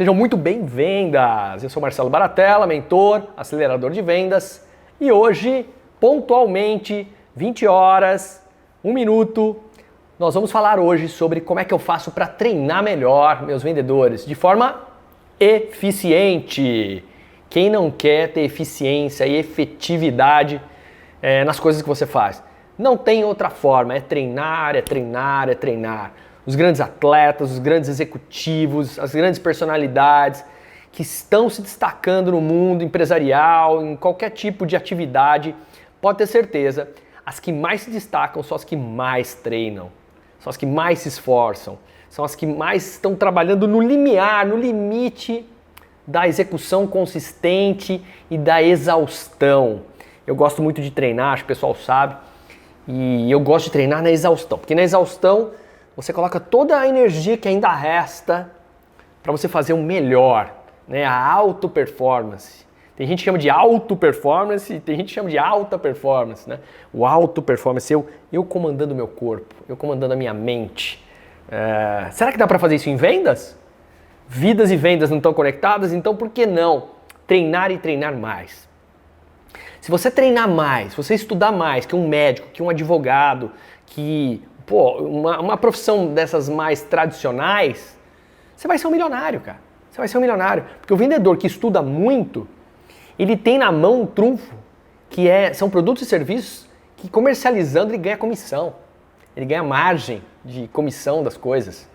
Sejam muito bem-vindas! Eu sou Marcelo Baratella, mentor, acelerador de vendas, e hoje, pontualmente, 20 horas, 1 minuto, nós vamos falar hoje sobre como é que eu faço para treinar melhor meus vendedores de forma eficiente. Quem não quer ter eficiência e efetividade nas coisas que você faz? Não tem outra forma, é treinar, é treinar, é treinar. Os grandes atletas, os grandes executivos, as grandes personalidades que estão se destacando no mundo empresarial, em qualquer tipo de atividade, pode ter certeza, as que mais se destacam são as que mais treinam, são as que mais se esforçam, são as que mais estão trabalhando no limiar, no limite da execução consistente e da exaustão. Eu gosto muito de treinar, acho que o pessoal sabe, e eu gosto de treinar na exaustão, porque na exaustão você coloca toda a energia que ainda resta para você fazer o melhor, né? A auto performance. Tem gente que chama de auto performance e tem gente que chama de alta performance, né? O auto performance, eu comandando o meu corpo, eu comandando a minha mente. Será que dá para fazer isso em vendas? Vidas e vendas não estão conectadas, então por que não treinar e treinar mais? Se você treinar mais, se você estudar mais que um médico, que um advogado, que uma profissão dessas mais tradicionais, você vai ser um milionário, cara. Você vai ser um milionário. Porque o vendedor que estuda muito, ele tem na mão um trunfo, que são produtos e serviços que comercializando ele ganha comissão. Ele ganha margem de comissão das coisas.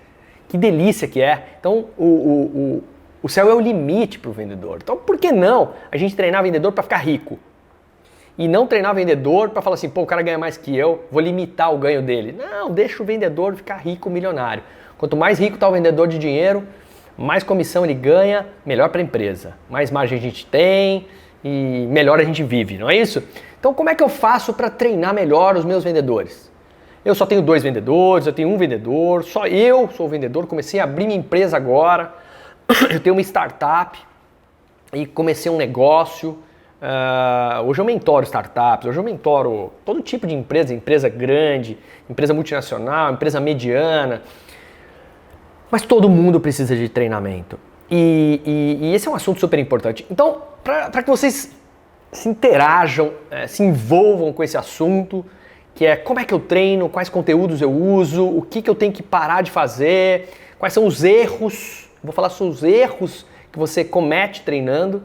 Que delícia que é. Então, o céu é o limite para o vendedor. Então, por que não a gente treinar vendedor para ficar rico? E não treinar vendedor para falar assim, pô, o cara ganha mais que eu, vou limitar o ganho dele. Não, deixa o vendedor ficar rico, milionário. Quanto mais rico está o vendedor de dinheiro, mais comissão ele ganha, melhor para a empresa. Mais margem a gente tem e melhor a gente vive, não é isso? Então como é que eu faço para treinar melhor os meus vendedores? Eu só tenho 2 vendedores, eu tenho 1 vendedor, só eu sou vendedor, comecei a abrir minha empresa agora, eu tenho uma startup e comecei um negócio. Hoje eu mentoro startups, hoje eu mentoro todo tipo de empresa grande, empresa multinacional, empresa mediana, mas todo mundo precisa de treinamento e esse é um assunto super importante. Então, para que vocês se interajam, se envolvam com esse assunto, que é como é que eu treino, quais conteúdos eu uso, o que eu tenho que parar de fazer, quais são os erros, vou falar sobre os erros que você comete treinando.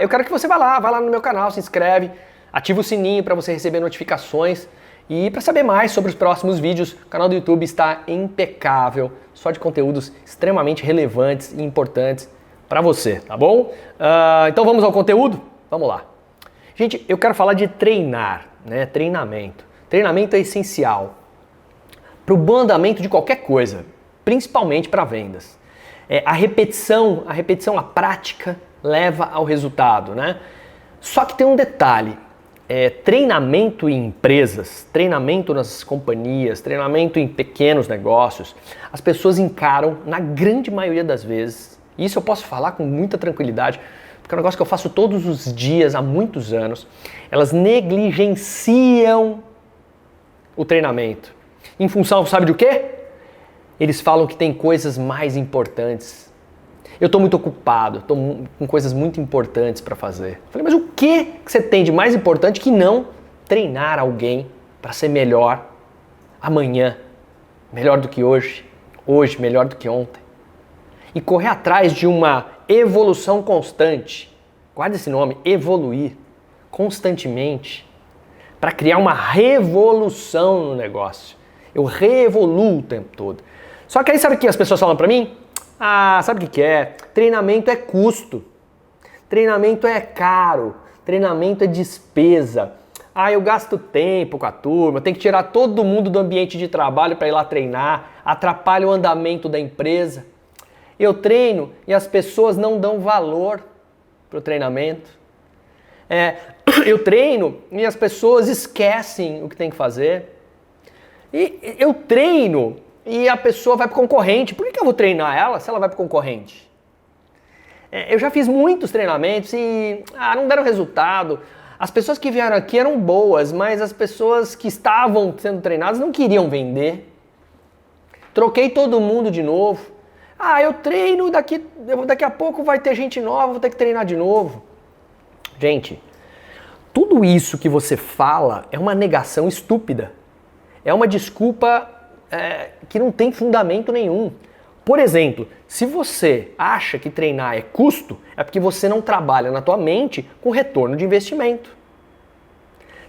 Eu quero que você vá lá no meu canal, se inscreve, ativa o sininho para você receber notificações e para saber mais sobre os próximos vídeos, o canal do YouTube está impecável, só de conteúdos extremamente relevantes e importantes para você, tá bom? Então vamos ao conteúdo? Vamos lá. Gente, eu quero falar de treinar, né? Treinamento. Treinamento é essencial para o bom andamento de qualquer coisa, principalmente para vendas. A repetição, a prática leva ao resultado, né? Só que tem um detalhe, treinamento em empresas, treinamento nas companhias, treinamento em pequenos negócios, as pessoas encaram, na grande maioria das vezes, isso eu posso falar com muita tranquilidade, porque é um negócio que eu faço todos os dias há muitos anos, elas negligenciam o treinamento. Em função, sabe de quê? Eles falam que tem coisas mais importantes. Eu estou muito ocupado, estou com coisas muito importantes para fazer. Falei, mas o que você tem de mais importante que não treinar alguém para ser melhor amanhã, melhor do que hoje melhor do que ontem? E correr atrás de uma evolução constante. Guarda esse nome, evoluir constantemente para criar uma revolução no negócio. Eu reevoluo o tempo todo. Só que aí sabe o que as pessoas falam para mim? Sabe o que é? Treinamento é custo, treinamento é caro, treinamento é despesa. Eu gasto tempo com a turma, tenho que tirar todo mundo do ambiente de trabalho para ir lá treinar, atrapalha o andamento da empresa. Eu treino e as pessoas não dão valor para o treinamento. Eu treino e as pessoas esquecem o que tem que fazer. E eu treino e a pessoa vai para o concorrente. Por que eu vou treinar ela se ela vai para o concorrente? Eu já fiz muitos treinamentos e não deram resultado. As pessoas que vieram aqui eram boas, mas as pessoas que estavam sendo treinadas não queriam vender. Troquei todo mundo de novo. Ah, eu treino, daqui a pouco vai ter gente nova, vou ter que treinar de novo. Gente, tudo isso que você fala é uma negação estúpida. É uma desculpa que não tem fundamento nenhum. Por exemplo, se você acha que treinar é custo, é porque você não trabalha na tua mente com retorno de investimento.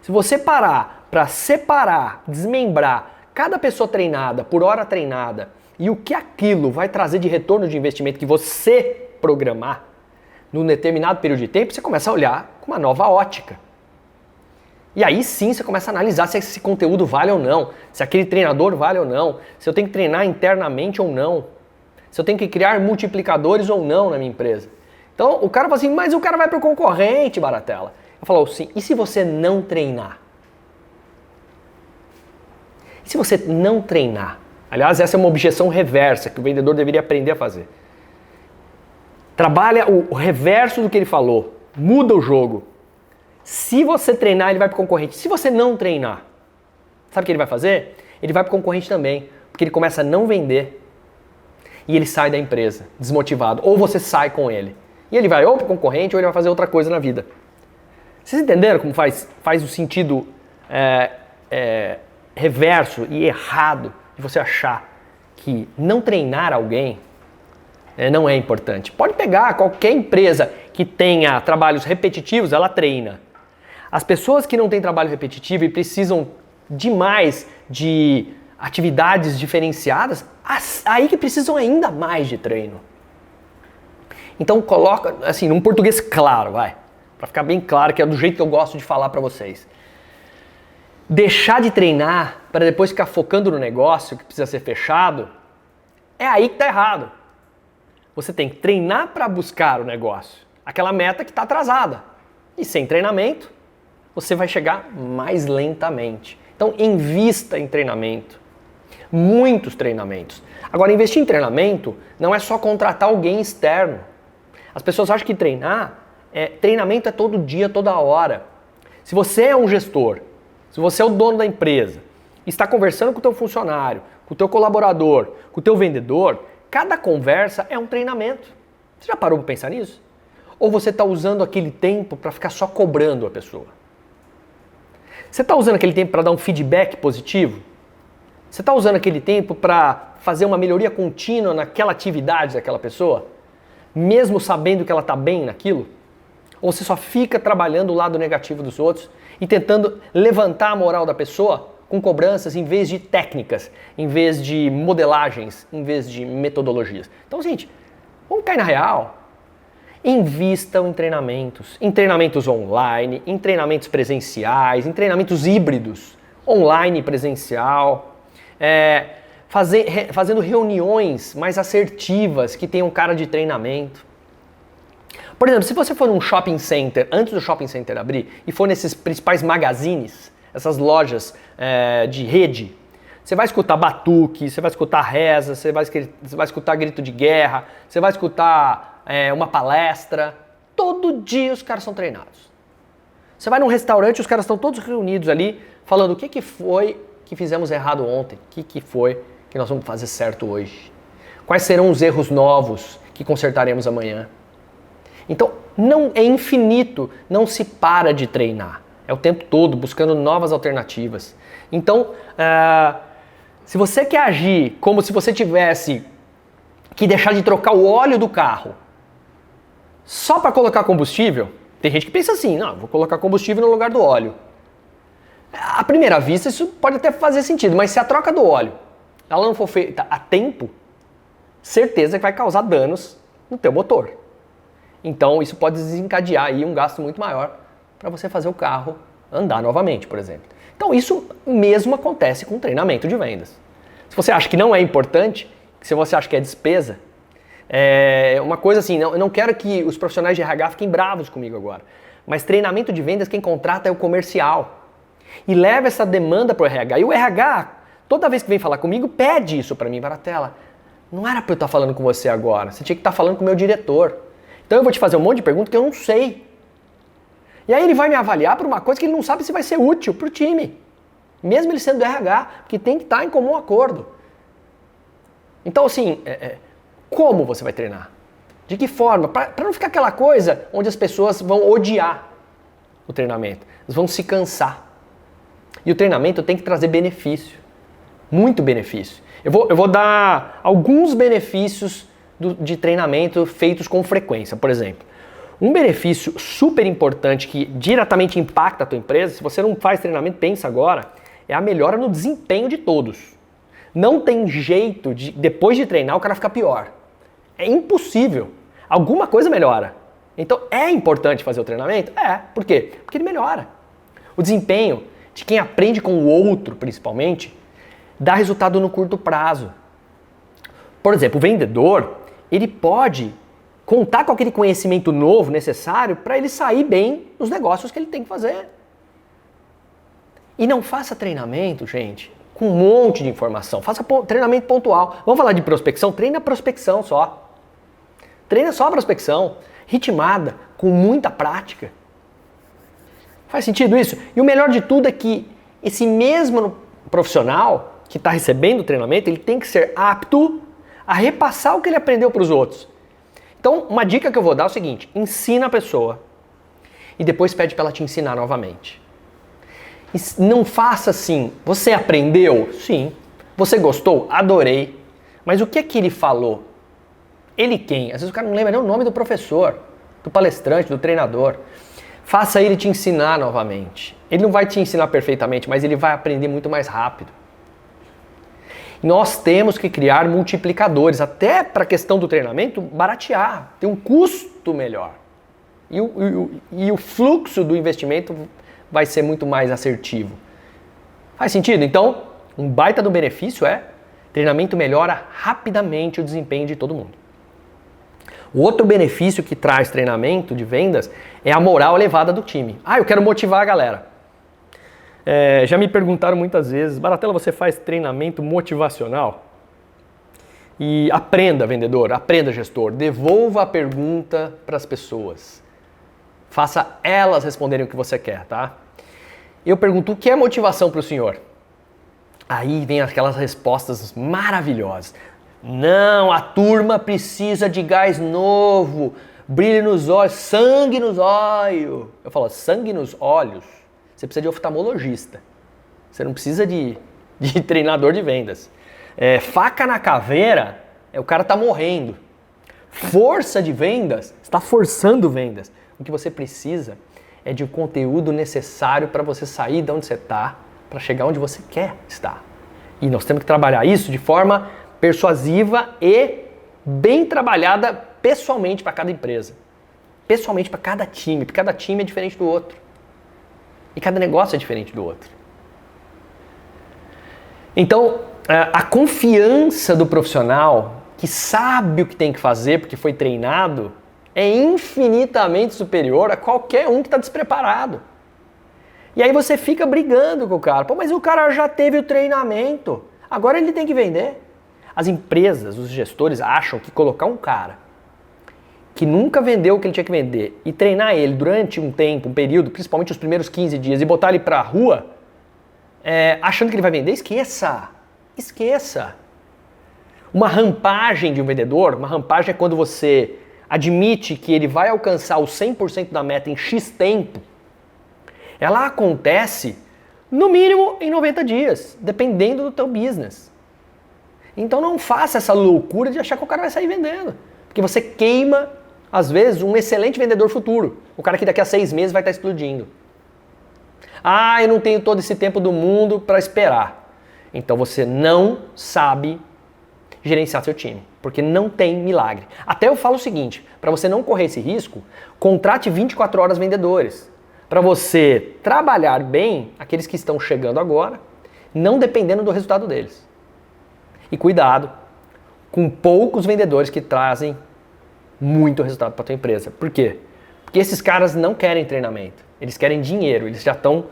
Se você parar para separar, desmembrar cada pessoa treinada por hora treinada e o que aquilo vai trazer de retorno de investimento que você programar num determinado período de tempo, você começa a olhar com uma nova ótica. E aí sim você começa a analisar se esse conteúdo vale ou não, se aquele treinador vale ou não, se eu tenho que treinar internamente ou não, se eu tenho que criar multiplicadores ou não na minha empresa. Então o cara fala assim, mas o cara vai para o concorrente, Baratella. Eu falo assim, e se você não treinar? E se você não treinar? Aliás, essa é uma objeção reversa que o vendedor deveria aprender a fazer. Trabalha o reverso do que ele falou, muda o jogo. Se você treinar, ele vai para o concorrente. Se você não treinar, sabe o que ele vai fazer? Ele vai para o concorrente também, porque ele começa a não vender e ele sai da empresa, desmotivado. Ou você sai com ele. E ele vai ou para o concorrente ou ele vai fazer outra coisa na vida. Vocês entenderam como faz o sentido reverso e errado de você achar que não treinar alguém não é importante? Pode pegar qualquer empresa que tenha trabalhos repetitivos, ela treina. As pessoas que não têm trabalho repetitivo e precisam demais de atividades diferenciadas, aí que precisam ainda mais de treino. Então coloca, assim, num português claro, para ficar bem claro, que é do jeito que eu gosto de falar para vocês. Deixar de treinar para depois ficar focando no negócio que precisa ser fechado, é aí que tá errado. Você tem que treinar para buscar o negócio, aquela meta que está atrasada. E sem treinamento, você vai chegar mais lentamente. Então, invista em treinamento. Muitos treinamentos. Agora, investir em treinamento não é só contratar alguém externo. As pessoas acham que treinamento é todo dia, toda hora. Se você é um gestor, se você é o dono da empresa, está conversando com o teu funcionário, com o teu colaborador, com o teu vendedor, cada conversa é um treinamento. Você já parou para pensar nisso? Ou você está usando aquele tempo para ficar só cobrando a pessoa? Você está usando aquele tempo para dar um feedback positivo? Você está usando aquele tempo para fazer uma melhoria contínua naquela atividade daquela pessoa? Mesmo sabendo que ela está bem naquilo? Ou você só fica trabalhando o lado negativo dos outros e tentando levantar a moral da pessoa com cobranças em vez de técnicas, em vez de modelagens, em vez de metodologias? Então, gente, vamos cair na real. Invistam em treinamentos online, em treinamentos presenciais, em treinamentos híbridos, online e presencial, fazendo reuniões mais assertivas que tenham cara de treinamento. Por exemplo, se você for num shopping center, antes do shopping center abrir, e for nesses principais magazines, essas lojas de rede, você vai escutar batuque, você vai escutar reza, você vai escutar grito de guerra, você vai escutar uma palestra. Todo dia os caras são treinados. Você vai num restaurante, os caras estão todos reunidos ali, falando o que foi que fizemos errado ontem, o que foi que nós vamos fazer certo hoje, quais serão os erros novos que consertaremos amanhã. Então, não é infinito, não se para de treinar. É o tempo todo buscando novas alternativas. Então, se você quer agir como se você tivesse que deixar de trocar o óleo do carro só para colocar combustível, tem gente que pensa assim, não, vou colocar combustível no lugar do óleo. À primeira vista isso pode até fazer sentido, mas se a troca do óleo ela não for feita a tempo, certeza que vai causar danos no teu motor. Então isso pode desencadear aí um gasto muito maior para você fazer o carro andar novamente, por exemplo. Então isso mesmo acontece com treinamento de vendas. Se você acha que não é importante, se você acha que é despesa, uma coisa assim, eu não quero que os profissionais de RH fiquem bravos comigo agora, mas treinamento de vendas quem contrata é o comercial. E leva essa demanda para o RH. E o RH, toda vez que vem falar comigo, pede isso para mim, Baratella. Não era para eu estar falando com você agora, você tinha que estar falando com o meu diretor. Então eu vou te fazer um monte de perguntas que eu não sei. E aí ele vai me avaliar por uma coisa que ele não sabe se vai ser útil para o time. Mesmo ele sendo do RH, que tem que estar em comum acordo. Então assim, Como você vai treinar? De que forma? Para não ficar aquela coisa onde as pessoas vão odiar o treinamento. Eles vão se cansar. E o treinamento tem que trazer benefício. Muito benefício. Eu vou dar alguns benefícios de treinamento feitos com frequência. Por exemplo, um benefício super importante que diretamente impacta a tua empresa, se você não faz treinamento, pensa agora, é a melhora no desempenho de todos. Não tem jeito de, depois de treinar, o cara ficar pior. É impossível. Alguma coisa melhora. Então é importante fazer o treinamento? É. Por quê? Porque ele melhora. O desempenho de quem aprende com o outro, principalmente, dá resultado no curto prazo. Por exemplo, o vendedor, ele pode contar com aquele conhecimento novo necessário para ele sair bem nos negócios que ele tem que fazer. E não faça treinamento, gente, com um monte de informação. Faça treinamento pontual. Vamos falar de prospecção? Treina a prospecção só. Treina só a prospecção, ritmada, com muita prática. Faz sentido isso? E o melhor de tudo é que esse mesmo profissional que está recebendo o treinamento, ele tem que ser apto a repassar o que ele aprendeu para os outros. Então, uma dica que eu vou dar é o seguinte: ensina a pessoa e depois pede para ela te ensinar novamente. Não faça assim, você aprendeu? Sim. Você gostou? Adorei. Mas o que é que ele falou? Ele quem? Às vezes o cara não lembra nem o nome do professor, do palestrante, do treinador. Faça ele te ensinar novamente. Ele não vai te ensinar perfeitamente, mas ele vai aprender muito mais rápido. Nós temos que criar multiplicadores, até para a questão do treinamento, baratear, ter um custo melhor. E o fluxo do investimento vai ser muito mais assertivo. Faz sentido? Então, um baita do benefício é treinamento melhora rapidamente o desempenho de todo mundo. O outro benefício que traz treinamento de vendas é a moral elevada do time. Eu quero motivar a galera. Já me perguntaram muitas vezes, Baratella, você faz treinamento motivacional? E aprenda, vendedor, aprenda, gestor, devolva a pergunta para as pessoas. Faça elas responderem o que você quer, tá? Eu pergunto, o que é motivação para o senhor? Aí vem aquelas respostas maravilhosas. Não, a turma precisa de gás novo, brilho nos olhos, sangue nos olhos. Eu falo, sangue nos olhos? Você precisa de oftalmologista. Você não precisa de treinador de vendas. Faca na caveira, o cara está morrendo. Força de vendas, está forçando vendas. O que você precisa é de um conteúdo necessário para você sair de onde você está, para chegar onde você quer estar. E nós temos que trabalhar isso de forma persuasiva e bem trabalhada pessoalmente para cada empresa. Pessoalmente para cada time, porque cada time é diferente do outro. E cada negócio é diferente do outro. Então, a confiança do profissional que sabe o que tem que fazer porque foi treinado é infinitamente superior a qualquer um que está despreparado. E aí você fica brigando com o cara. Mas o cara já teve o treinamento, agora ele tem que vender. As empresas, os gestores acham que colocar um cara que nunca vendeu o que ele tinha que vender e treinar ele durante um tempo, um período, principalmente os primeiros 15 dias, e botar ele pra rua, achando que ele vai vender, esqueça. Esqueça. Uma rampagem de um vendedor, uma rampagem é quando você admite que ele vai alcançar o 100% da meta em X tempo. Ela acontece, no mínimo, em 90 dias, dependendo do teu business. Então não faça essa loucura de achar que o cara vai sair vendendo. Porque você queima, às vezes, um excelente vendedor futuro. O cara que daqui a 6 meses vai estar explodindo. Eu não tenho todo esse tempo do mundo para esperar. Então você não sabe gerenciar seu time. Porque não tem milagre. Até eu falo o seguinte, para você não correr esse risco, contrate 24 horas vendedores. Para você trabalhar bem aqueles que estão chegando agora, não dependendo do resultado deles. E cuidado com poucos vendedores que trazem muito resultado para a tua empresa. Por quê? Porque esses caras não querem treinamento. Eles querem dinheiro. Eles já estão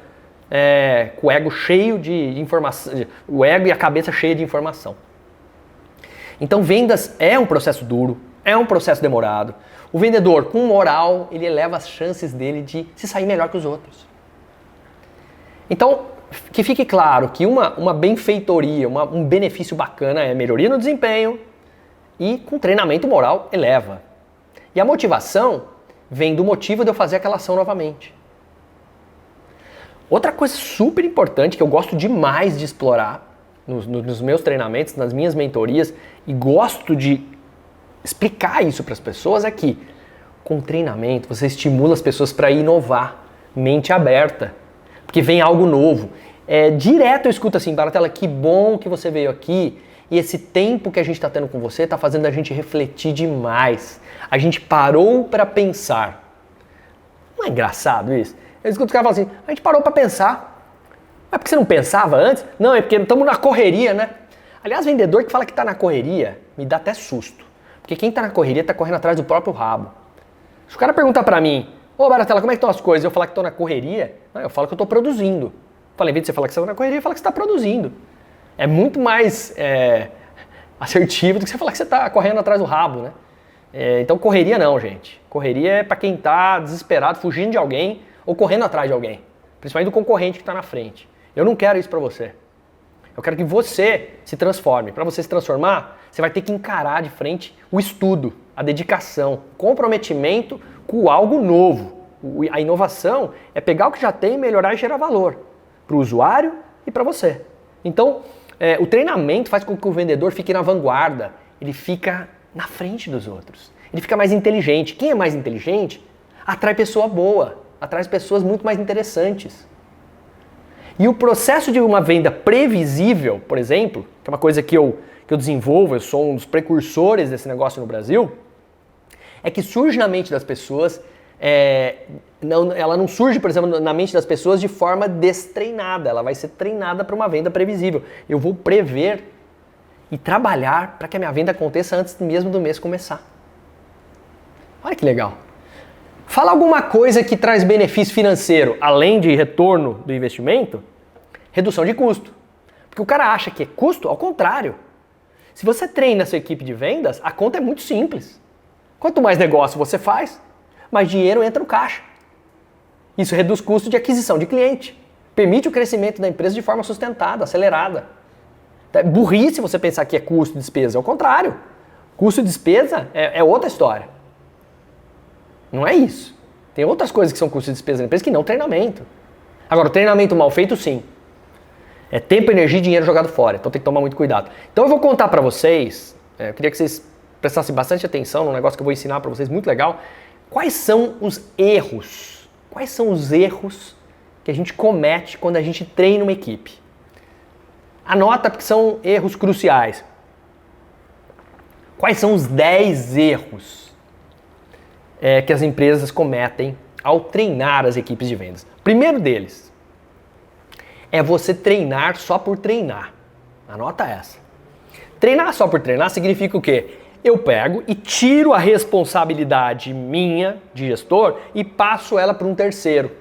com o ego cheio de informação, o ego e a cabeça cheia de informação. Então vendas é um processo duro, é um processo demorado. O vendedor com moral, ele eleva as chances dele de se sair melhor que os outros. Então, que fique claro que uma benfeitoria, um benefício bacana é melhoria no desempenho, E com treinamento moral eleva. E a motivação vem do motivo de eu fazer aquela ação novamente. Outra coisa super importante que eu gosto demais de explorar nos meus treinamentos, nas minhas mentorias, e gosto de explicar isso para as pessoas é que com treinamento você estimula as pessoas para inovar, mente aberta, porque vem algo novo. Direto eu escuto assim, Baratella, que bom que você veio aqui e esse tempo que a gente está tendo com você está fazendo a gente refletir demais. A gente parou para pensar. Não é engraçado isso? Eu escuto os caras falando assim, a gente parou para pensar. Mas porque você não pensava antes? Não, é porque estamos na correria, né? Aliás, vendedor que fala que está na correria me dá até susto. Porque quem está na correria está correndo atrás do próprio rabo. Se o cara perguntar para mim, ô Baratella, como é que estão as coisas? Eu falar que estou na correria, não, eu falo que eu estou produzindo. Falei, em vez de você falar que você está na correria, fala que você está produzindo. É muito mais assertivo do que você falar que você está correndo atrás do rabo, né? Então correria não, gente. Correria é para quem está desesperado, fugindo de alguém ou correndo atrás de alguém. Principalmente do concorrente que está na frente. Eu não quero isso para você. Eu quero que você se transforme. Para você se transformar, você vai ter que encarar de frente o estudo, a dedicação, o comprometimento com algo novo. A inovação é pegar o que já tem, melhorar e gerar valor para o usuário e para você. Então, o treinamento faz com que o vendedor fique na vanguarda, ele fica na frente dos outros, ele fica mais inteligente. Quem é mais inteligente atrai pessoa boa, atrai pessoas muito mais interessantes. E o processo de uma venda previsível, por exemplo, que é uma coisa que eu desenvolvo, eu sou um dos precursores desse negócio no Brasil, é que surge na mente das pessoas, ela não surge, por exemplo, na mente das pessoas de forma destreinada, ela vai ser treinada para uma venda previsível. Eu vou prever e trabalhar para que a minha venda aconteça antes mesmo do mês começar. Olha que legal. Fala alguma coisa que traz benefício financeiro, além de retorno do investimento, redução de custo. Porque o cara acha que é custo, ao contrário. Se você treina a sua equipe de vendas, a conta é muito simples. Quanto mais negócio você faz, mais dinheiro entra no caixa. Isso reduz custo de aquisição de cliente. Permite o crescimento da empresa de forma sustentada, acelerada. É burrice você pensar que é custo e despesa. É o contrário. Custo e despesa é outra história. Não é isso. Tem outras coisas que são custo e despesa da empresa que não treinamento. Agora, o treinamento mal feito, sim. É tempo, energia e dinheiro jogado fora. Então tem que tomar muito cuidado. Então eu vou contar para vocês, eu queria que vocês prestassem bastante atenção num negócio que eu vou ensinar para vocês, muito legal. Quais são os erros? Quais são os erros que a gente comete quando a gente treina uma equipe? Anota, porque são erros cruciais. Quais são os 10 erros que as empresas cometem ao treinar as equipes de vendas? Primeiro deles é você treinar só por treinar. Anota essa. Treinar só por treinar significa o quê? Eu pego e tiro a responsabilidade minha, de gestor, e passo ela para um terceiro.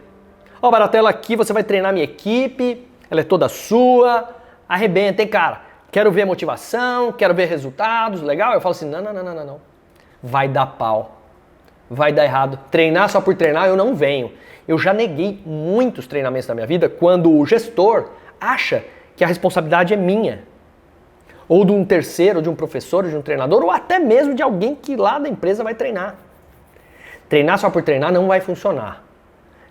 Ó, Baratella, aqui você vai treinar minha equipe, ela é toda sua, arrebenta, hein, cara? Quero ver motivação, quero ver resultados, legal? Eu falo assim, não. Vai dar pau. Vai dar errado. Treinar só por treinar, eu não venho. Eu já neguei muitos treinamentos na minha vida quando o gestor acha que a responsabilidade é minha. Ou de um terceiro, de um professor, de um treinador, ou até mesmo de alguém que lá da empresa vai treinar. Treinar só por treinar não vai funcionar.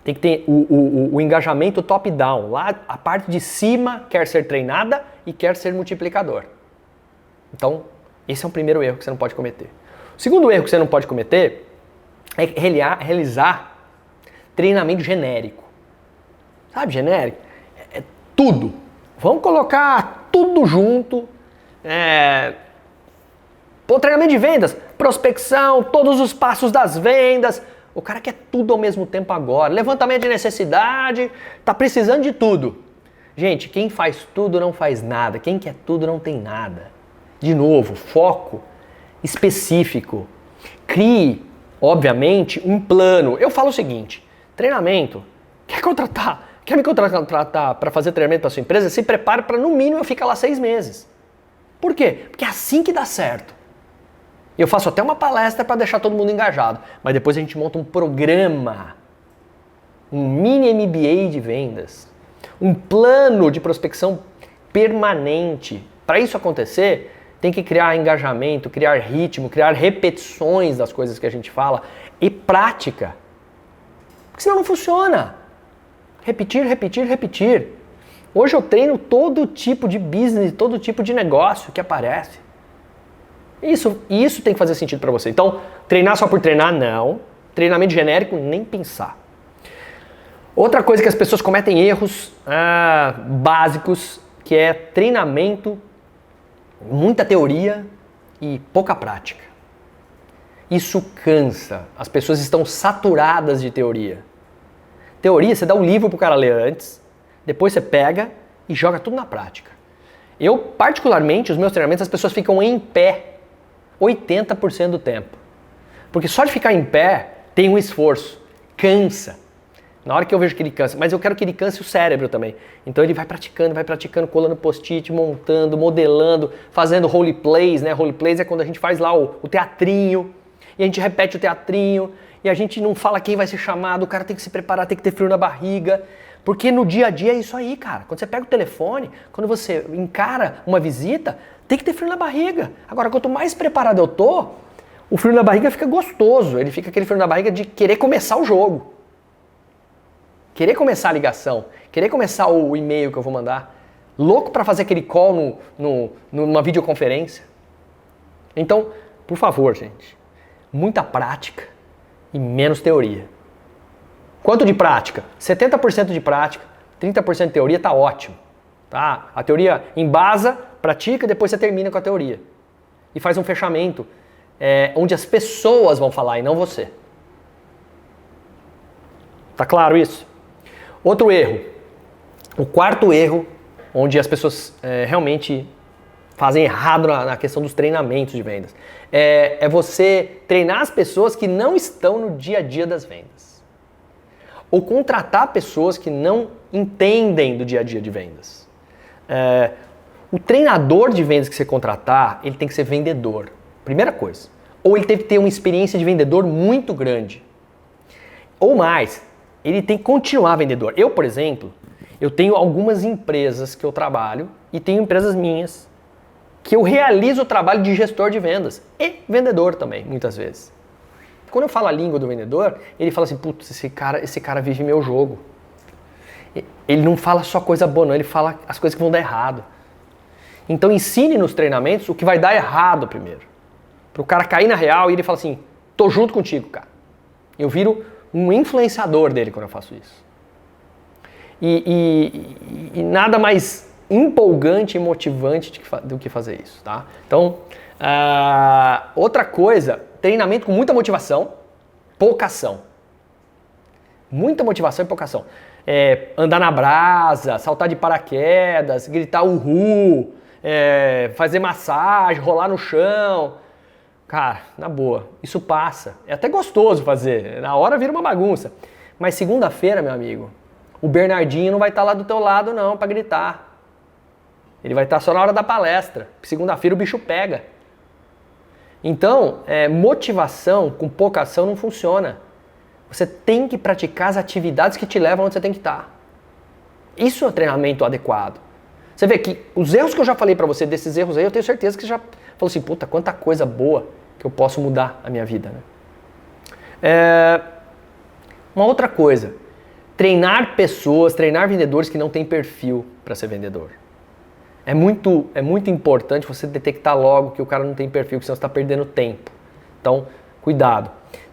Tem que ter o engajamento top-down. Lá a parte de cima quer ser treinada e quer ser multiplicador. Então, esse é o primeiro erro que você não pode cometer. O segundo erro que você não pode cometer é realizar treinamento genérico. Sabe, genérico? É tudo. Vamos colocar tudo junto. Treinamento de vendas, prospecção, todos os passos das vendas. O cara quer tudo ao mesmo tempo agora. Levantamento de necessidade, tá precisando de tudo. Gente, quem faz tudo não faz nada. Quem quer tudo não tem nada. De novo, foco específico. Crie, obviamente, um plano. Eu falo o seguinte, treinamento, quer me contratar para fazer treinamento para sua empresa? Se prepare para no mínimo eu ficar lá 6 meses. Por quê? Porque é assim que dá certo. Eu faço até uma palestra para deixar todo mundo engajado, mas depois a gente monta um programa, um mini MBA de vendas, um plano de prospecção permanente. Para isso acontecer, tem que criar engajamento, criar ritmo, criar repetições das coisas que a gente fala e prática. Porque senão não funciona. Repetir, repetir, repetir. Hoje eu treino todo tipo de business, todo tipo de negócio que aparece. Isso tem que fazer sentido para você. Então, treinar só por treinar, não. Treinamento genérico, nem pensar. Outra coisa que as pessoas cometem erros básicos, que é treinamento, muita teoria e pouca prática. Isso cansa. As pessoas estão saturadas de teoria. Teoria, você dá um livro pro cara ler antes, depois você pega e joga tudo na prática. Eu, particularmente, os meus treinamentos, as pessoas ficam em pé 80% do tempo. Porque só de ficar em pé tem um esforço. Cansa. Na hora que eu vejo que ele cansa, mas eu quero que ele canse o cérebro também. Então ele vai praticando, colando post-it, montando, modelando, fazendo roleplays, né? Roleplays é quando a gente faz lá o teatrinho, e a gente repete o teatrinho, e a gente não fala quem vai ser chamado, o cara tem que se preparar, tem que ter frio na barriga, porque no dia a dia é isso aí, cara. Quando você pega o telefone, quando você encara uma visita, tem que ter frio na barriga. Agora, quanto mais preparado eu tô, o frio na barriga fica gostoso, ele fica aquele frio na barriga de querer começar o jogo. Querer começar a ligação, querer começar o e-mail que eu vou mandar, louco para fazer aquele call numa videoconferência. Então, por favor, gente, muita prática e menos teoria. Quanto de prática? 70% de prática, 30% de teoria tá ótimo. Tá? A teoria embasa, pratica e depois você termina com a teoria. E faz um fechamento onde as pessoas vão falar e não você. Tá claro isso? Outro erro, o quarto erro, onde as pessoas realmente fazem errado na questão dos treinamentos de vendas, é você treinar as pessoas que não estão no dia a dia das vendas. Ou contratar pessoas que não entendem do dia a dia de vendas. O treinador de vendas que você contratar, ele tem que ser vendedor, primeira coisa. Ou ele tem que ter uma experiência de vendedor muito grande. Ou mais, ele tem que continuar vendedor. Eu, por exemplo, eu tenho algumas empresas que eu trabalho e tenho empresas minhas que eu realizo o trabalho de gestor de vendas e vendedor também, muitas vezes. Quando eu falo a língua do vendedor, ele fala assim, putz, esse cara vive meu jogo. Ele não fala só coisa boa, não, ele fala as coisas que vão dar errado. Então ensine nos treinamentos o que vai dar errado primeiro. Para o cara cair na real e ele fala assim, tô junto contigo, cara. Eu viro um influenciador dele quando eu faço isso. E nada mais empolgante e motivante do que fazer isso, tá? Então, outra coisa, treinamento com muita motivação, pouca ação. Muita motivação e pouca ação. Andar na brasa, saltar de paraquedas, gritar uhul, fazer massagem, rolar no chão. Cara, na boa, isso passa. É até gostoso fazer, na hora vira uma bagunça. Mas segunda-feira, meu amigo, o Bernardinho não vai estar lá do teu lado não para gritar. Ele vai estar só na hora da palestra. Segunda-feira o bicho pega. Então, motivação com pouca ação não funciona. Você tem que praticar as atividades que te levam onde você tem que estar. Isso é um treinamento adequado. Você vê que os erros que eu já falei pra você, desses erros aí, eu tenho certeza que você já falou assim, puta, quanta coisa boa que eu posso mudar a minha vida, né? Uma outra coisa, treinar pessoas, treinar vendedores que não têm perfil para ser vendedor. É muito importante você detectar logo que o cara não tem perfil, que senão você está perdendo tempo. Então, cuidado.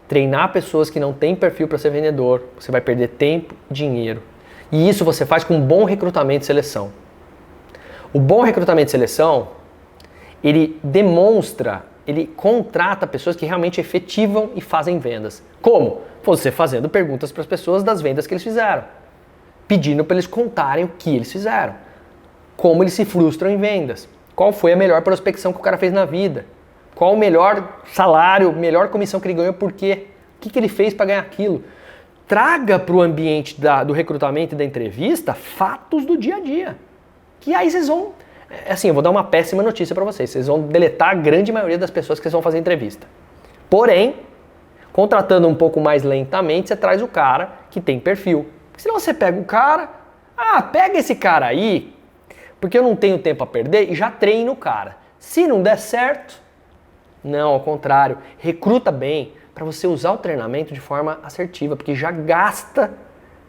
Treinar pessoas que não têm perfil para ser vendedor, você vai perder tempo e dinheiro. E isso você faz com um bom recrutamento e seleção. O bom recrutamento e seleção, ele demonstra, ele contrata pessoas que realmente efetivam e fazem vendas. Como? Você fazendo perguntas para as pessoas das vendas que eles fizeram. Pedindo para eles contarem o que eles fizeram. Como eles se frustram em vendas. Qual foi a melhor prospecção que o cara fez na vida. Qual o melhor salário, melhor comissão que ele ganhou, por quê? O que ele fez para ganhar aquilo. Traga para o ambiente do recrutamento e da entrevista fatos do dia a dia. Que aí vocês vão... Assim, eu vou dar uma péssima notícia para vocês. Vocês vão deletar a grande maioria das pessoas que vocês vão fazer entrevista. Porém, contratando um pouco mais lentamente, você traz o cara que tem perfil. Porque senão você pega o cara... pega esse cara aí, porque eu não tenho tempo a perder, e já treina o cara. Se não der certo, não, ao contrário, recruta bem para você usar o treinamento de forma assertiva, porque já gasta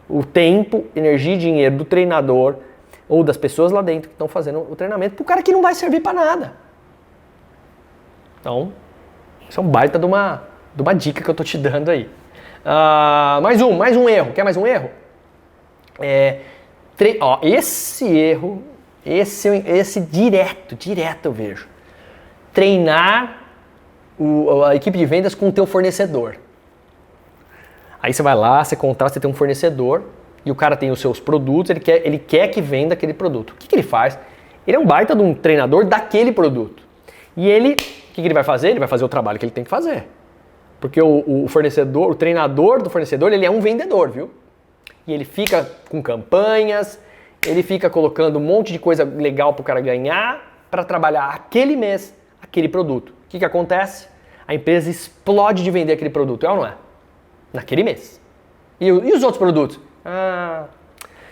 o tempo, energia e dinheiro do treinador ou das pessoas lá dentro que estão fazendo o treinamento para o cara que não vai servir para nada. Então, isso é um baita de uma dica que eu tô te dando aí. Mais um erro. Quer mais um erro? Esse erro, esse direto eu vejo. Treinar a equipe de vendas com o teu fornecedor. Aí você vai lá, você contrata, você tem um fornecedor e o cara tem os seus produtos, ele quer que venda aquele produto. O que ele faz? Ele é um baita de um treinador daquele produto. E o que ele vai fazer? Ele vai fazer o trabalho que ele tem que fazer. Porque o fornecedor, o treinador do fornecedor, ele é um vendedor, viu? E ele fica com campanhas, ele fica colocando um monte de coisa legal para o cara ganhar, para trabalhar aquele mês, aquele produto. O que acontece? A empresa explode de vender aquele produto, é ou não é? Naquele mês. E os outros produtos?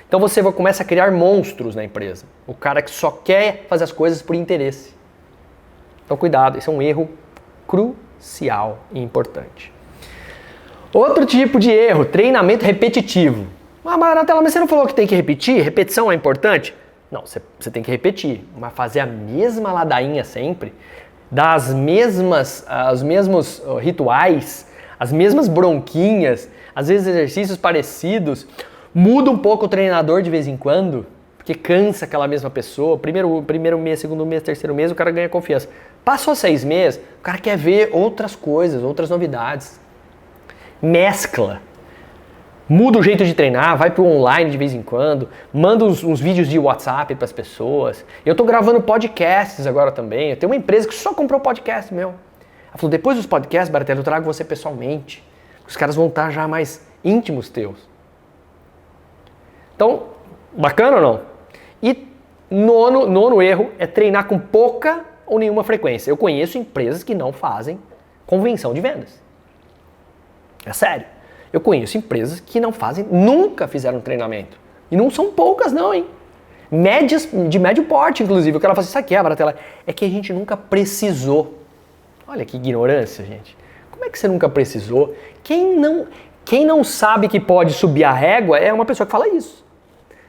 Então você começa a criar monstros na empresa. O cara que só quer fazer as coisas por interesse. Então cuidado, esse é um erro crucial e importante. Outro tipo de erro, treinamento repetitivo. Baratella, mas você não falou que tem que repetir? Repetição é importante? Não, você tem que repetir, mas fazer a mesma ladainha sempre, dar os mesmos rituais, as mesmas bronquinhas, às vezes exercícios parecidos, muda um pouco o treinador de vez em quando, porque cansa aquela mesma pessoa. Primeiro mês, segundo mês, terceiro mês, o cara ganha confiança. Passou 6 meses, o cara quer ver outras coisas, outras novidades. Mescla. Muda o jeito de treinar, vai pro online de vez em quando, manda uns vídeos de WhatsApp para as pessoas. Eu tô gravando podcasts agora também. Eu tenho uma empresa que só comprou podcast meu. Ela falou, depois dos podcasts, Baratella, eu trago você pessoalmente. Os caras vão estar já mais íntimos teus. Então, bacana ou não? E nono erro é treinar com pouca ou nenhuma frequência. Eu conheço empresas que não fazem convenção de vendas. É sério. Eu conheço empresas que não fazem, nunca fizeram treinamento. E não são poucas não, hein? Médias, de médio porte, inclusive. O cara fala assim, sabe o que é, Baratella? É que a gente nunca precisou. Olha que ignorância, gente. Como é que você nunca precisou? Quem não sabe que pode subir a régua é uma pessoa que fala isso.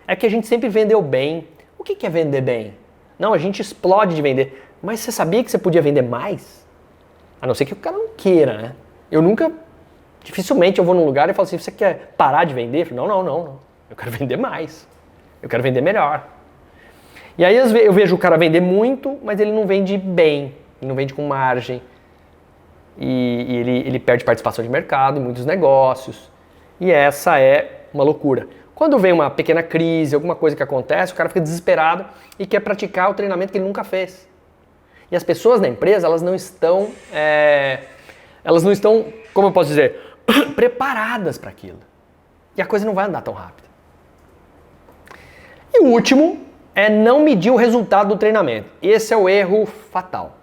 É que a gente sempre vendeu bem. O que é vender bem? Não, a gente explode de vender. Mas você sabia que você podia vender mais? A não ser que o cara não queira, né? Dificilmente eu vou num lugar e falo assim, você quer parar de vender? Eu falo, não. Eu quero vender mais. Eu quero vender melhor. E aí eu vejo o cara vender muito, mas ele não vende bem. Ele não vende com margem. E ele perde participação de mercado em muitos negócios. E essa é uma loucura. Quando vem uma pequena crise, alguma coisa que acontece, o cara fica desesperado e quer praticar o treinamento que ele nunca fez. E as pessoas na empresa, elas não estão, como eu posso dizer, preparadas para aquilo. E a coisa não vai andar tão rápido. E o último é não medir o resultado do treinamento. Esse é o erro fatal.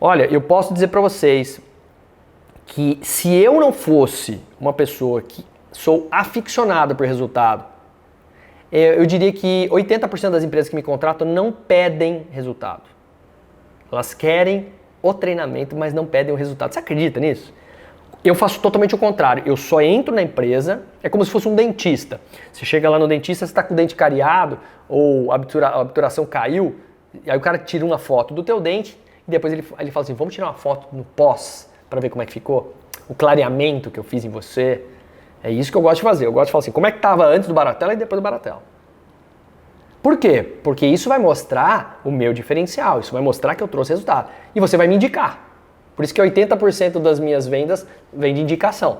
Olha, eu posso dizer para vocês que se eu não fosse uma pessoa que sou aficionado por resultado, eu diria que 80% das empresas que me contratam não pedem resultado. Elas querem o treinamento, mas não pedem o resultado. Você acredita nisso? Eu faço totalmente o contrário. Eu só entro na empresa, é como se fosse um dentista. Você chega lá no dentista, você está com o dente cariado, ou a obturação caiu, e aí o cara tira uma foto do teu dente, e depois ele fala assim, vamos tirar uma foto no pós, para ver como é que ficou? O clareamento que eu fiz em você. É isso que eu gosto de fazer. Eu gosto de falar assim, como é que estava antes do Baratella e depois do Baratella. Por quê? Porque isso vai mostrar o meu diferencial, isso vai mostrar que eu trouxe resultado. E você vai me indicar. Por isso que 80% das minhas vendas vem de indicação.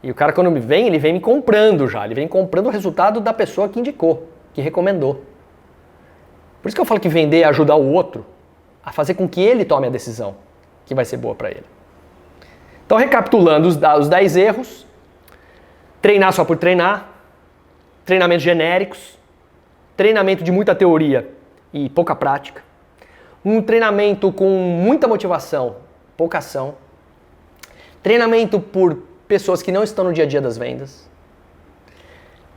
E o cara quando me vem, ele vem me comprando já. Ele vem comprando o resultado da pessoa que indicou, que recomendou. Por isso que eu falo que vender é ajudar o outro a fazer com que ele tome a decisão que vai ser boa para ele. Então, recapitulando os 10 erros. Treinar só por treinar. Treinamentos genéricos. Treinamento de muita teoria e pouca prática. Um treinamento com muita motivação, pouca ação. Treinamento por pessoas que não estão no dia a dia das vendas.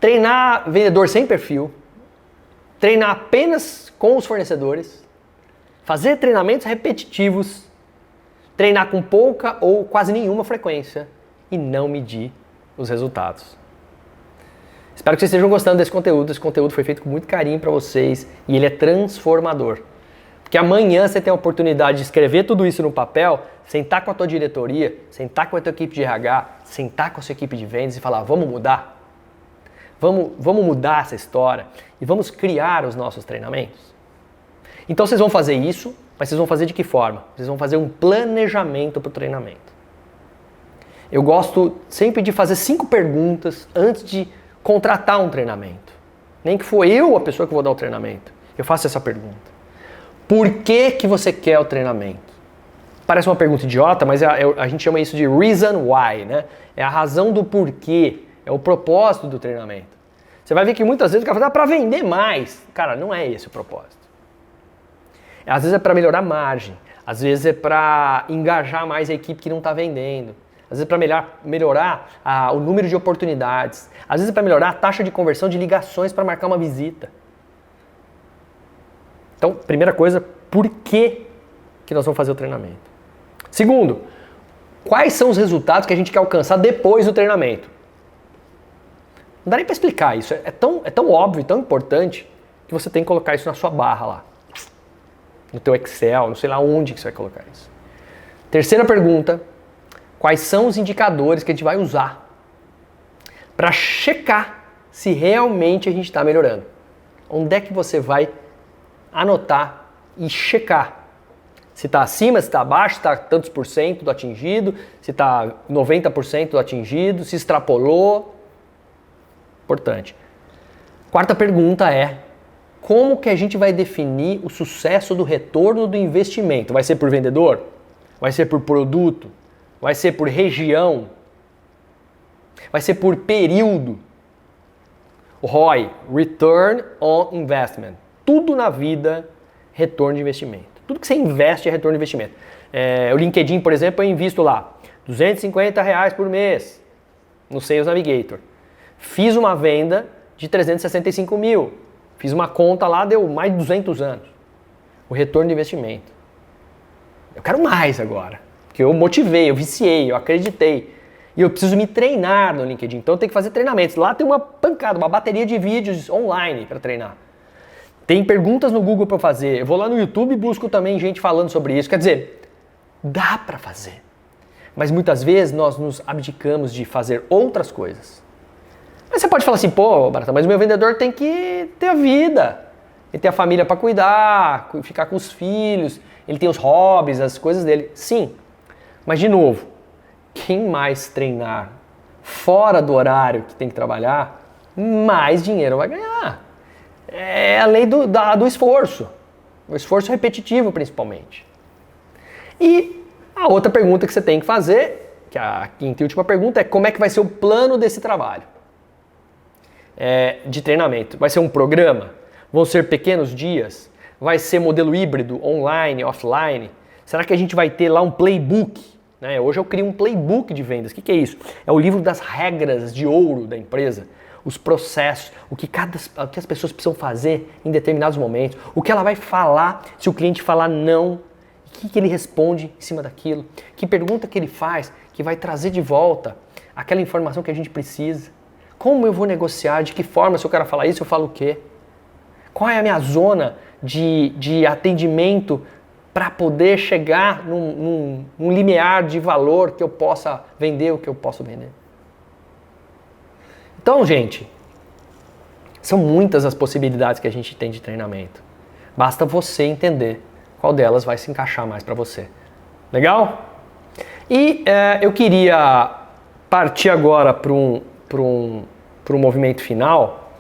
Treinar vendedor sem perfil. Treinar apenas com os fornecedores. Fazer treinamentos repetitivos, treinar com pouca ou quase nenhuma frequência e não medir os resultados. Espero que vocês estejam gostando desse conteúdo. Esse conteúdo foi feito com muito carinho para vocês e ele é transformador. Porque amanhã você tem a oportunidade de escrever tudo isso no papel, sentar com a tua diretoria, sentar com a tua equipe de RH, sentar com a sua equipe de vendas e falar, vamos mudar? Vamos mudar essa história e vamos criar os nossos treinamentos? Então vocês vão fazer isso, mas vocês vão fazer de que forma? Vocês vão fazer um planejamento para o treinamento. Eu gosto sempre de fazer 5 perguntas antes de contratar um treinamento. Nem que for eu a pessoa que vou dar o treinamento. Eu faço essa pergunta. Por que você quer o treinamento? Parece uma pergunta idiota, mas a gente chama isso de reason why, né? É a razão do porquê, é o propósito do treinamento. Você vai ver que muitas vezes o cara fala, para vender mais. Cara, não é esse o propósito. Às vezes é para melhorar a margem, às vezes é para engajar mais a equipe que não está vendendo, às vezes é para melhorar o número de oportunidades, às vezes é para melhorar a taxa de conversão de ligações para marcar uma visita. Então, primeira coisa, por que nós vamos fazer o treinamento? Segundo, quais são os resultados que a gente quer alcançar depois do treinamento? Não dá nem para explicar isso, é tão óbvio e tão importante que você tem que colocar isso na sua barra lá. No teu Excel, não sei lá onde que você vai colocar isso. Terceira pergunta, quais são os indicadores que a gente vai usar para checar se realmente a gente está melhorando? Onde é que você vai anotar e checar se está acima, se está abaixo, se está tantos por cento do atingido, se está 90% do atingido, se extrapolou. Importante. Quarta pergunta é, como que a gente vai definir o sucesso do retorno do investimento? Vai ser por vendedor? Vai ser por produto? Vai ser por região? Vai ser por período? O ROI, Return on Investment. Tudo na vida, retorno de investimento. Tudo que você investe é retorno de investimento. O LinkedIn, por exemplo, eu invisto lá R$250 por mês no Sales Navigator. Fiz uma venda de 365 mil. Fiz uma conta lá, deu mais de 200 anos. O retorno de investimento. Eu quero mais agora. Porque eu motivei, eu viciei, eu acreditei. E eu preciso me treinar no LinkedIn. Então eu tenho que fazer treinamentos. Lá tem uma pancada, uma bateria de vídeos online para treinar. Tem perguntas no Google para eu fazer. Eu vou lá no YouTube e busco também gente falando sobre isso. Quer dizer, dá para fazer. Mas muitas vezes nós nos abdicamos de fazer outras coisas. Mas você pode falar assim, pô, Barata, mas o meu vendedor tem que ter a vida. Ele tem a família para cuidar, ficar com os filhos, ele tem os hobbies, as coisas dele. Sim, mas de novo, quem mais treinar fora do horário que tem que trabalhar, mais dinheiro vai ganhar. É a lei do esforço. O esforço repetitivo, principalmente. E a outra pergunta que você tem que fazer, que é a quinta e última pergunta, é como é que vai ser o plano desse trabalho de treinamento? Vai ser um programa? Vão ser pequenos dias? Vai ser modelo híbrido, online, offline? Será que a gente vai ter lá um playbook? Hoje eu crio um playbook de vendas. O que é isso? É o livro das regras de ouro da empresa. Os processos, o que as pessoas precisam fazer em determinados momentos, o que ela vai falar se o cliente falar não, o que ele responde em cima daquilo, que pergunta que ele faz que vai trazer de volta aquela informação que a gente precisa. Como eu vou negociar, de que forma, se o cara falar isso, eu falo o quê? Qual é a minha zona de atendimento para poder chegar num limiar de valor que eu possa vender o que eu posso vender? Então, gente, são muitas as possibilidades que a gente tem de treinamento. Basta você entender qual delas vai se encaixar mais para você. Legal? E eu queria partir agora para um movimento final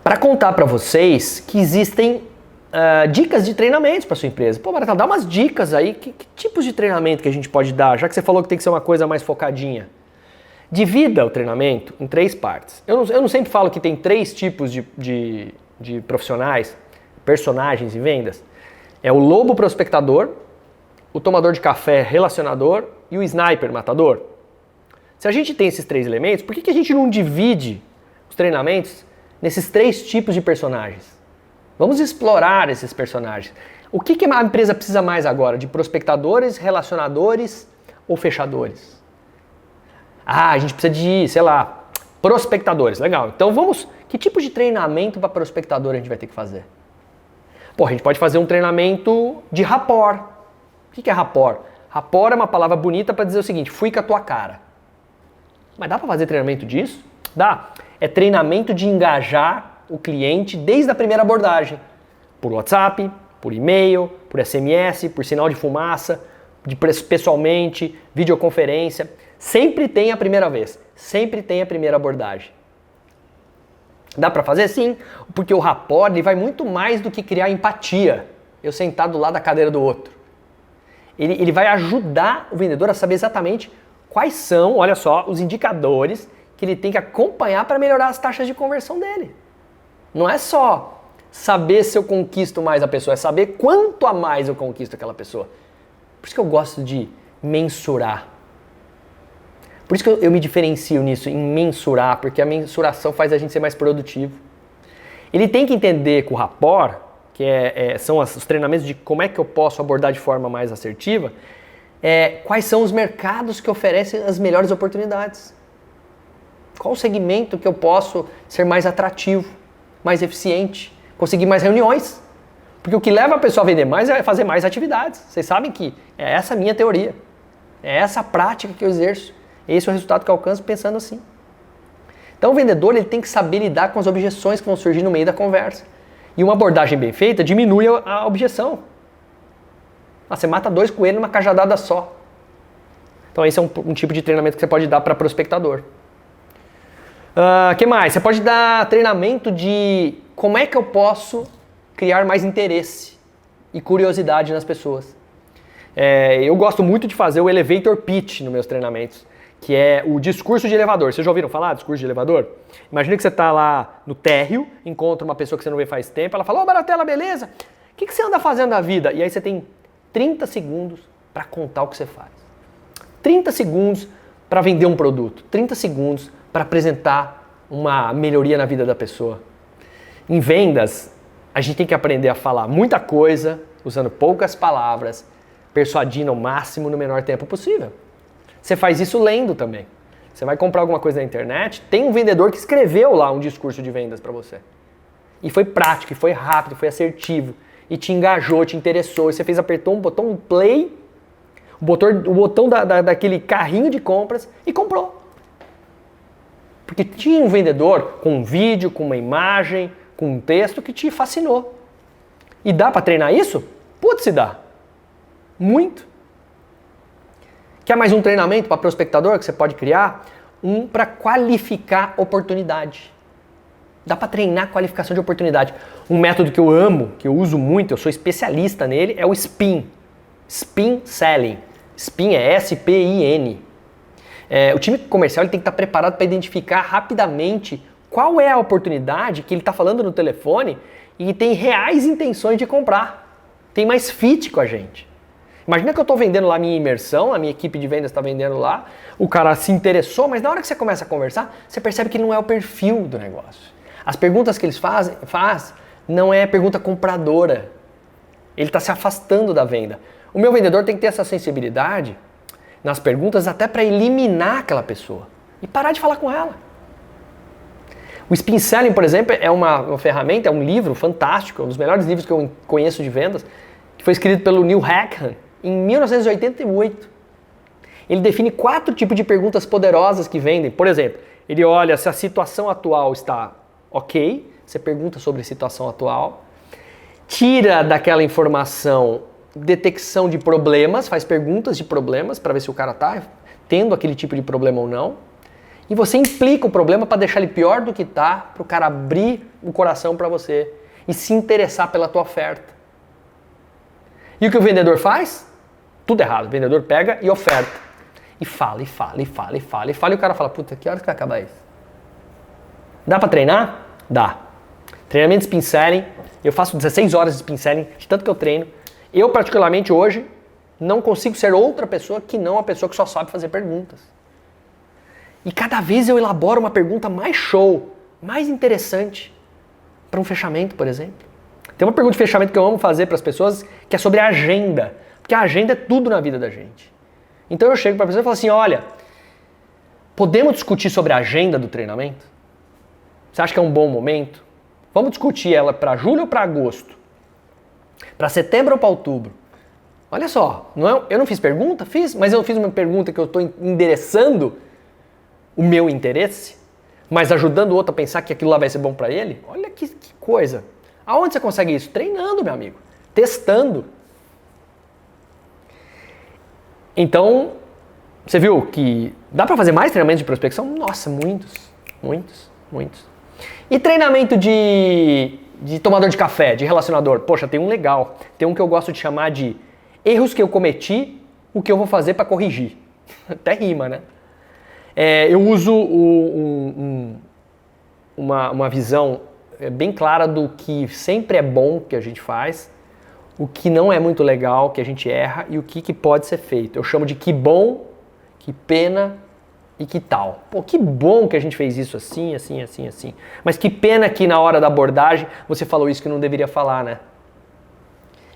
para contar para vocês que existem dicas de treinamentos para sua empresa. Pô, Barata, dá umas dicas aí. Que tipos de treinamento que a gente pode dar? Já que você falou que tem que ser uma coisa mais focadinha. Divida o treinamento em 3 partes. Eu não sempre falo que tem 3 tipos de profissionais, personagens em vendas. É o lobo prospectador, o tomador de café relacionador e o sniper matador. Se a gente tem esses 3 elementos, por que a gente não divide os treinamentos nesses 3 tipos de personagens? Vamos explorar esses personagens. O que a empresa precisa mais agora? De prospectadores, relacionadores ou fechadores? A gente precisa de, sei lá, prospectadores. Legal. Então que tipo de treinamento para prospectador a gente vai ter que fazer? A gente pode fazer um treinamento de rapport. O que é rapport? Rapport é uma palavra bonita para dizer o seguinte, fui com a tua cara. Mas dá para fazer treinamento disso? Dá. É treinamento de engajar o cliente desde a primeira abordagem. Por WhatsApp, por e-mail, por SMS, por sinal de fumaça, pessoalmente, videoconferência. Sempre tem a primeira vez. Sempre tem a primeira abordagem. Dá para fazer? Sim. Porque o rapport ele vai muito mais do que criar empatia. Eu sentar do lado da cadeira do outro. Ele vai ajudar o vendedor a saber exatamente quais são, olha só, os indicadores que ele tem que acompanhar para melhorar as taxas de conversão dele. Não é só saber se eu conquisto mais a pessoa, é saber quanto a mais eu conquisto aquela pessoa. Por isso que eu gosto de mensurar. Por isso que eu me diferencio nisso, em mensurar, porque a mensuração faz a gente ser mais produtivo. Ele tem que entender com o rapport, que são os treinamentos de como é que eu posso abordar de forma mais assertiva, quais são os mercados que oferecem as melhores oportunidades. Qual o segmento que eu posso ser mais atrativo, mais eficiente, conseguir mais reuniões. Porque o que leva a pessoa a vender mais é fazer mais atividades. Vocês sabem que é essa a minha teoria. É essa a prática que eu exerço. Esse é o resultado que eu alcanço pensando assim. Então o vendedor ele tem que saber lidar com as objeções que vão surgir no meio da conversa. E uma abordagem bem feita diminui a objeção. Você mata 2 coelhos numa cajadada só. Então esse é um tipo de treinamento que você pode dar para prospectador. Que mais? Você pode dar treinamento de como é que eu posso criar mais interesse e curiosidade nas pessoas. Eu gosto muito de fazer o elevator pitch nos meus treinamentos, que é o discurso de elevador. Vocês já ouviram falar discurso de elevador? Imagina que você está lá no térreo, encontra uma pessoa que você não vê faz tempo, ela fala, ô Baratella, beleza? O que você anda fazendo na vida? E aí você tem 30 segundos para contar o que você faz. 30 segundos para vender um produto. 30 segundos para apresentar uma melhoria na vida da pessoa. Em vendas, a gente tem que aprender a falar muita coisa, usando poucas palavras, persuadindo ao máximo no menor tempo possível. Você faz isso lendo também. Você vai comprar alguma coisa na internet, tem um vendedor que escreveu lá um discurso de vendas para você. E foi prático, e foi rápido, foi assertivo, e te engajou, te interessou, e você apertou um botão play, o botão daquele carrinho de compras e comprou. Porque tinha um vendedor com um vídeo, com uma imagem, com um texto que te fascinou. E dá para treinar isso? Putz, se dá. Muito. Quer mais um treinamento para prospectador que você pode criar? Um para qualificar oportunidade. Dá para treinar qualificação de oportunidade. Um método que eu amo, que eu uso muito, eu sou especialista nele, é o SPIN. SPIN Selling. SPIN é S-P-I-N. O time comercial ele tem que estar preparado para identificar rapidamente qual é a oportunidade que ele está falando no telefone e tem reais intenções de comprar. Tem mais fit com a gente. Imagina que eu estou vendendo lá a minha imersão, a minha equipe de vendas está vendendo lá, o cara se interessou, mas na hora que você começa a conversar, você percebe que não é o perfil do negócio. As perguntas que eles faz não é pergunta compradora. Ele está se afastando da venda. O meu vendedor tem que ter essa sensibilidade nas perguntas até para eliminar aquela pessoa e parar de falar com ela. O Spin Selling, por exemplo, é uma ferramenta, é um livro fantástico, um dos melhores livros que eu conheço de vendas, que foi escrito pelo Neil Hackman em 1988. Ele define 4 tipos de perguntas poderosas que vendem. Por exemplo, ele olha se a situação atual está ok, você pergunta sobre a situação atual, tira daquela informação detecção de problemas, faz perguntas de problemas para ver se o cara está tendo aquele tipo de problema ou não, e você implica o problema para deixar ele pior do que está, para o cara abrir o coração para você e se interessar pela tua oferta. E o que o vendedor faz? Tudo errado. O vendedor pega e oferta. E fala, e o cara fala, puta, que horas que vai acabar isso? Dá para treinar? Dá. Treinamento de Spin Selling, eu faço 16 horas de Spin Selling, de tanto que eu treino. Eu, particularmente, hoje, não consigo ser outra pessoa que não a pessoa que só sabe fazer perguntas. E cada vez eu elaboro uma pergunta mais show, mais interessante, para um fechamento, por exemplo. Tem uma pergunta de fechamento que eu amo fazer para as pessoas, que é sobre a agenda. Porque a agenda é tudo na vida da gente. Então eu chego para a pessoa e falo assim, olha, podemos discutir sobre a agenda do treinamento? Você acha que é um bom momento? Vamos discutir ela para julho ou para agosto? Para setembro ou para outubro? Olha só, eu não fiz pergunta? Fiz, mas eu fiz uma pergunta que eu estou endereçando o meu interesse, mas ajudando o outro a pensar que aquilo lá vai ser bom para ele. Olha que coisa. Aonde você consegue isso? Treinando, meu amigo. Testando. Então, você viu que dá para fazer mais treinamentos de prospecção? Nossa, muitos. E treinamento de tomador de café, de relacionador? Poxa, tem um legal. Tem um que eu gosto de chamar de erros que eu cometi, o que eu vou fazer para corrigir. Até rima, né? Eu uso uma visão bem clara do que sempre é bom que a gente faz, o que não é muito legal, que a gente erra e o que pode ser feito. Eu chamo de que bom, que pena e que tal. Pô, que bom que a gente fez isso assim. Mas que pena que na hora da abordagem você falou isso que não deveria falar, né?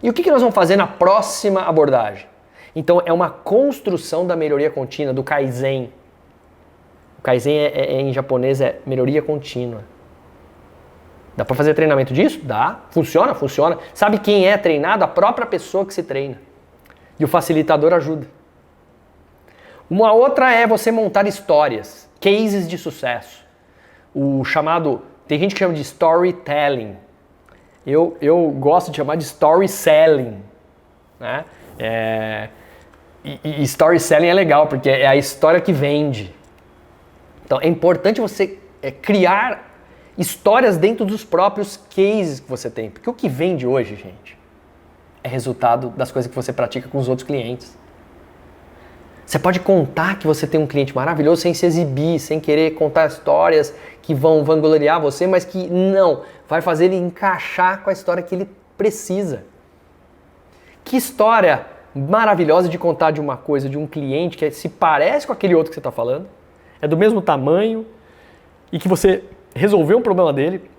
E o que nós vamos fazer na próxima abordagem? Então é uma construção da melhoria contínua, do Kaizen. O Kaizen em japonês é melhoria contínua. Dá para fazer treinamento disso? Dá. Funciona. Sabe quem é treinado? A própria pessoa que se treina. E o facilitador ajuda. Uma outra é você montar histórias, cases de sucesso. O chamado, tem gente que chama de storytelling. Eu gosto de chamar de story selling. Né? E story selling é legal, porque é a história que vende. Então é importante você criar histórias dentro dos próprios cases que você tem. Porque o que vende hoje, gente, é resultado das coisas que você pratica com os outros clientes. Você pode contar que você tem um cliente maravilhoso sem se exibir, sem querer contar histórias que vão vangloriar você, mas que não, vai fazer ele encaixar com a história que ele precisa. Que história maravilhosa de contar de uma coisa, de um cliente que se parece com aquele outro que você está falando, é do mesmo tamanho e que você resolveu um problema dele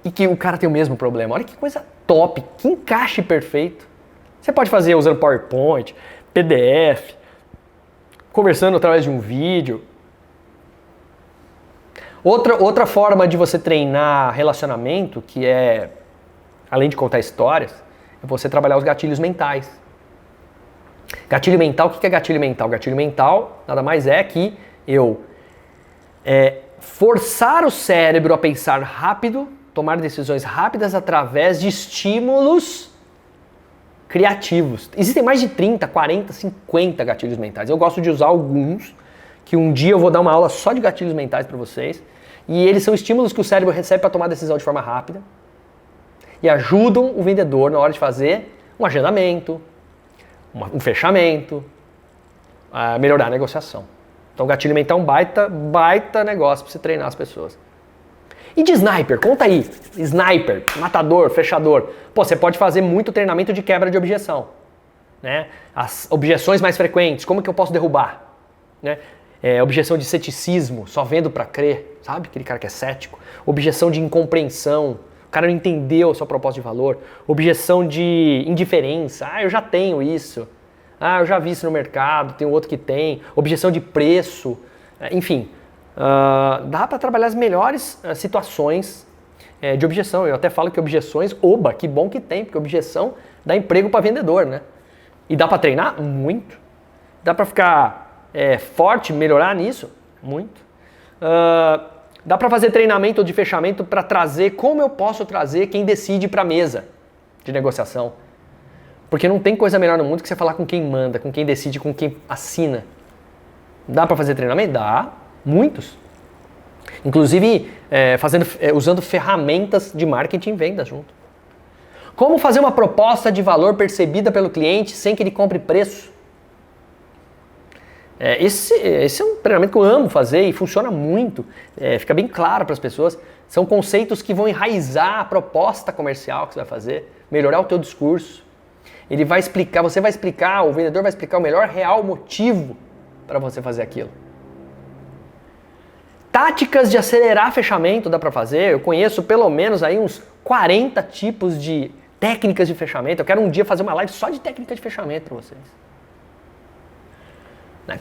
e que o cara tem o mesmo problema. Olha que coisa top, que encaixe perfeito. Você pode fazer usando PowerPoint, PDF, conversando através de um vídeo. Outra forma de você treinar relacionamento, que é, além de contar histórias, é você trabalhar os gatilhos mentais. Gatilho mental, o que é gatilho mental? Gatilho mental nada mais é que eu forçar o cérebro a pensar rápido, tomar decisões rápidas através de estímulos criativos. Existem mais de 30, 40, 50 gatilhos mentais. Eu gosto de usar alguns, que um dia eu vou dar uma aula só de gatilhos mentais para vocês. E eles são estímulos que o cérebro recebe para tomar decisão de forma rápida e ajudam o vendedor na hora de fazer um agendamento, um fechamento, a melhorar a negociação. Então o gatilho mental é um baita negócio para você treinar as pessoas. E de sniper? Conta aí. Sniper, matador, fechador. Pô, você pode fazer muito treinamento de quebra de objeção. Né? As objeções mais frequentes, como que eu posso derrubar? Né? Objeção de ceticismo, só vendo para crer, sabe? Aquele cara que é cético. Objeção de incompreensão, o cara não entendeu a sua proposta de valor. Objeção de indiferença, eu já tenho isso. Eu já vi isso no mercado, tem outro que tem. Objeção de preço, enfim. Dá para trabalhar as melhores situações de objeção. Eu até falo que objeções, que bom que tem, porque objeção dá emprego para vendedor, né? E dá para treinar? Muito. Dá para ficar forte, melhorar nisso? Muito. Dá para fazer treinamento de fechamento para trazer, como eu posso trazer quem decide para a mesa de negociação. Porque não tem coisa melhor no mundo que você falar com quem manda, com quem decide, com quem assina. Dá para fazer treinamento? Dá. Muitos. Inclusive usando ferramentas de marketing e vendas junto. Como fazer uma proposta de valor percebida pelo cliente sem que ele compre preço? Esse é um treinamento que eu amo fazer e funciona muito. Fica bem claro para as pessoas. São conceitos que vão enraizar a proposta comercial que você vai fazer, melhorar o teu discurso. Ele vai explicar, você vai explicar, o vendedor vai explicar o melhor real motivo para você fazer aquilo. táticas de acelerar fechamento dá para fazer. Eu conheço pelo menos aí uns 40 tipos de técnicas de fechamento. Eu quero um dia fazer uma live só de técnica de fechamento para vocês.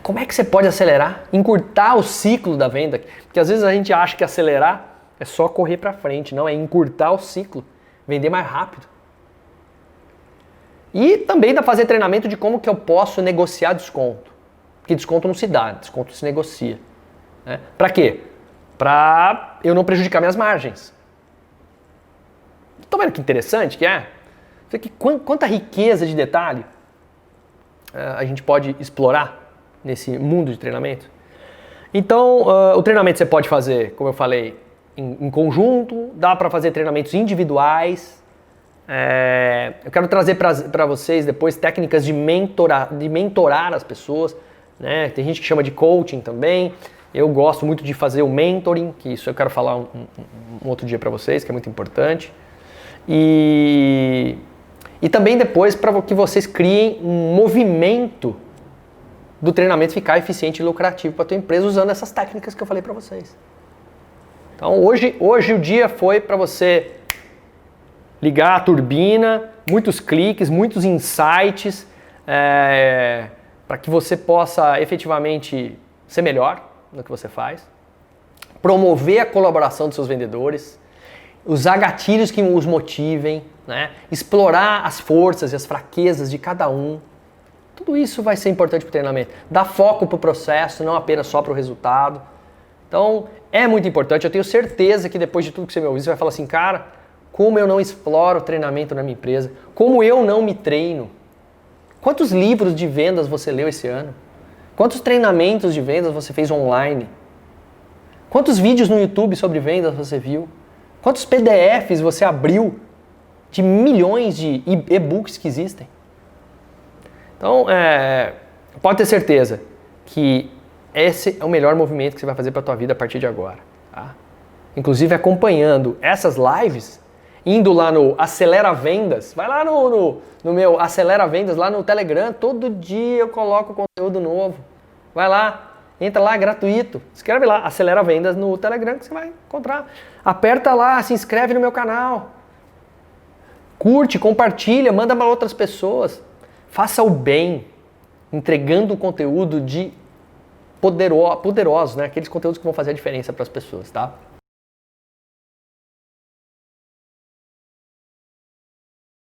Como é que você pode acelerar? Encurtar o ciclo da venda. Porque às vezes a gente acha que acelerar é só correr para frente. Não, é encurtar o ciclo. Vender mais rápido. E também dá para fazer treinamento de como que eu posso negociar desconto. Porque desconto não se dá, desconto se negocia. Né? Para quê? Para eu não prejudicar minhas margens. Estão vendo que interessante que é? Quanta riqueza de detalhe a gente pode explorar nesse mundo de treinamento. Então, o treinamento você pode fazer, como eu falei, em conjunto, dá para fazer treinamentos individuais. Eu quero trazer para vocês depois técnicas de mentorar as pessoas. Né? Tem gente que chama de coaching também. Eu gosto muito de fazer o mentoring, que isso eu quero falar um outro dia para vocês, que é muito importante. E também depois para que vocês criem um movimento do treinamento ficar eficiente e lucrativo para a tua empresa usando essas técnicas que eu falei para vocês. Então hoje o dia foi para você ligar a turbina, muitos cliques, muitos insights, para que você possa efetivamente ser melhor no que você faz, promover a colaboração dos seus vendedores, usar gatilhos que os motivem, né? Explorar as forças e as fraquezas de cada um. Tudo isso vai ser importante para o treinamento. Dar foco para o processo, não apenas só para o resultado. Então, é muito importante. Eu tenho certeza que depois de tudo que você me ouvir, você vai falar assim, cara, como eu não exploro o treinamento na minha empresa? Como eu não me treino? Quantos livros de vendas você leu esse ano? Quantos treinamentos de vendas você fez online? Quantos vídeos no YouTube sobre vendas você viu? Quantos PDFs você abriu de milhões de e-books que existem? Então, pode ter certeza que esse é o melhor movimento que você vai fazer para a tua vida a partir de agora. Tá? Inclusive acompanhando essas lives, indo lá no Acelera Vendas, vai lá no meu Acelera Vendas, lá no Telegram, todo dia eu coloco conteúdo novo. Vai lá, entra lá, gratuito, escreve lá, Acelera Vendas no Telegram que você vai encontrar. Aperta lá, se inscreve no meu canal. Curte, compartilha, manda para outras pessoas. Faça o bem, entregando conteúdo de poderosos, né? Aqueles conteúdos que vão fazer a diferença para as pessoas, tá?